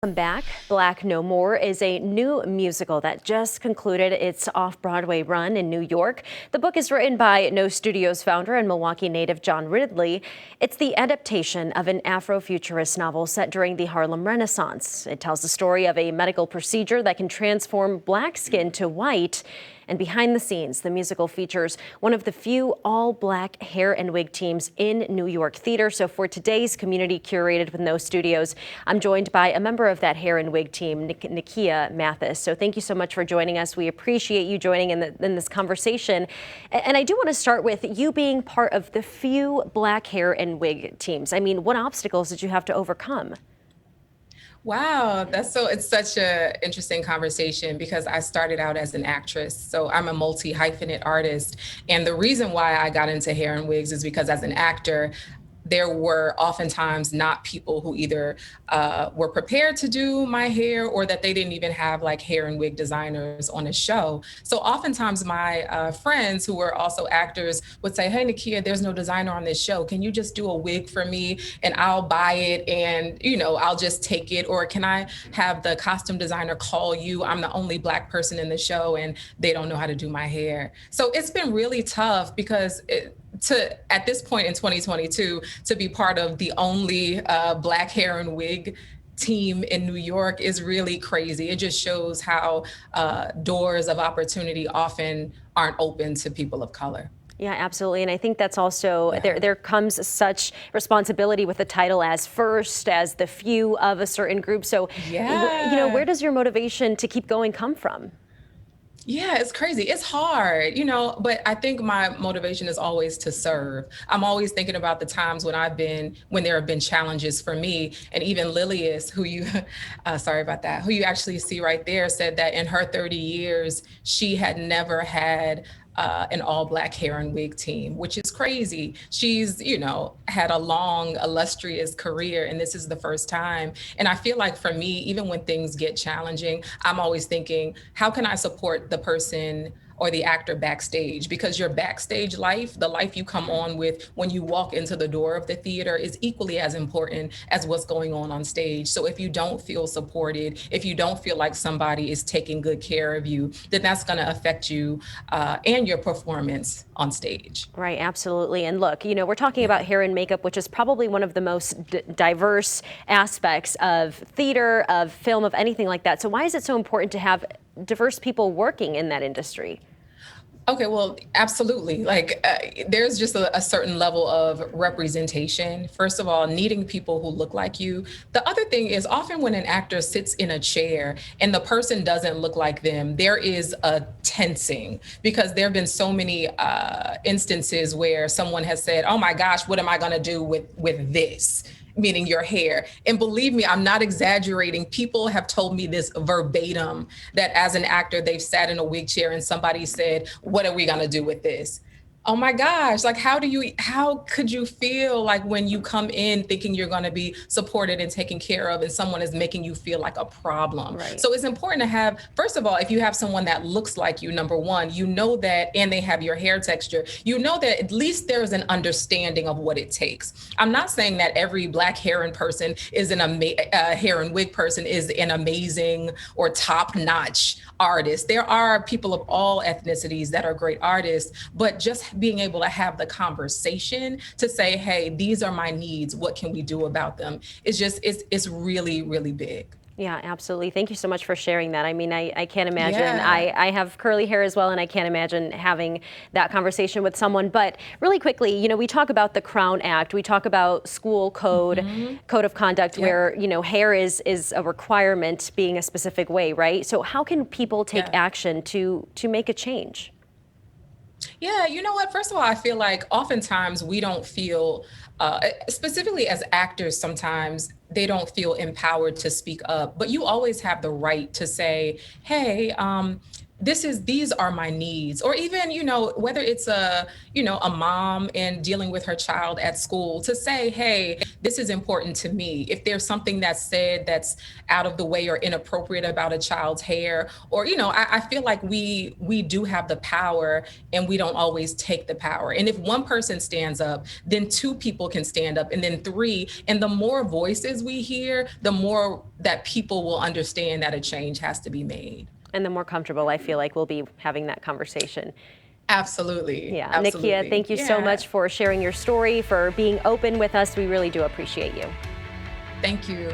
Welcome back. Black No More is a new musical that just concluded its off-Broadway run in New York. The book is written by No Studios founder and Milwaukee native John Ridley. It's the adaptation of an Afrofuturist novel set during the Harlem Renaissance. It tells the story of a medical procedure that can transform black skin to white. And behind the scenes, the musical features one of the few all-black hair and wig teams in New York theater. So for today's Community Curated with No Studios, I'm joined by a member of that hair and wig team, Nikiya Mathis. So thank you so much for joining us. We appreciate you joining in this conversation. And I do want to start with you being part of the few black hair and wig teams. I mean, what obstacles did you have to overcome? Wow, it's such a interesting conversation because I started out as an actress. So I'm a multi-hyphenate artist. And the reason why I got into hair and wigs is because as an actor, there were oftentimes not people who either were prepared to do my hair or that they didn't even have like hair and wig designers on a show. So oftentimes my friends who were also actors would say, "Hey, Nikiya, there's no designer on this show. Can you just do a wig for me and I'll buy it and, I'll just take it? Or can I have the costume designer call you? I'm the only black person in the show and they don't know how to do my hair." So it's been really tough because at this point in 2022 to be part of the only black hair and wig team in New York is really crazy. It just shows how doors of opportunity often aren't open to people of color. Yeah, absolutely. And I think that's also, there comes such responsibility with the title as first, as the few of a certain group. So, where does your motivation to keep going come from? Yeah, it's crazy. It's hard, but I think my motivation is always to serve. I'm always thinking about the times when there have been challenges for me. And even Lilius, sorry about that, who you actually see right there, said that in her 30 years, she had never had an all black hair and wig team, which is crazy. She's, had a long, illustrious career, and this is the first time. And I feel like for me, even when things get challenging, I'm always thinking, how can I support the person or the actor backstage? Because your backstage life, the life you come on with when you walk into the door of the theater, is equally as important as what's going on stage. So if you don't feel supported, if you don't feel like somebody is taking good care of you, then that's going to affect you and your performance on stage. Right, absolutely. And look, we're talking about hair and makeup, which is probably one of the most diverse aspects of theater, of film, of anything like that. So why is it so important to have diverse people working in that industry? Okay, well, absolutely. There's just a certain level of representation. First of all, needing people who look like you. The other thing is often when an actor sits in a chair and the person doesn't look like them, there is a tensing because there have been so many instances where someone has said, "Oh my gosh, what am I going to do with this?" Meaning your hair. And believe me, I'm not exaggerating. People have told me this verbatim, that as an actor, they've sat in a wig chair and somebody said, "What are we going to do with this?" Oh my gosh, how could you feel like when you come in thinking you're going to be supported and taken care of and someone is making you feel like a problem? Right. So it's important to have, first of all, if you have someone that looks like you, number one, that, and they have your hair texture, that at least there's an understanding of what it takes. I'm not saying that every black hair and person is hair and wig person is an amazing or top-notch artist. There are people of all ethnicities that are great artists, but just being able to have the conversation to say, "Hey, these are my needs. What can we do about them?" It's really, really big. Yeah, absolutely. Thank you so much for sharing that. I mean, I can't imagine. Yeah. I have curly hair as well, and I can't imagine having that conversation with someone. But really quickly, we talk about the Crown Act. We talk about school code, code of conduct, where, hair is a requirement being a specific way, right? So how can people take action to make a change? Yeah, you know what? First of all, I feel like oftentimes we don't feel, specifically as actors, sometimes they don't feel empowered to speak up. But you always have the right to say, "Hey, these are my needs. Or even, whether it's a mom and dealing with her child at school, to say, hey, this is important to me. If there's something that's said that's out of the way or inappropriate about a child's hair, or, I feel like we do have the power, and we don't always take the power. And if one person stands up, then two people can stand up, and then three. And the more voices we hear, the more that people will understand that a change has to be made. And the more comfortable I feel like we'll be having that conversation. Absolutely. Yeah. Absolutely. Nikiya, thank you so much for sharing your story, for being open with us. We really do appreciate you. Thank you.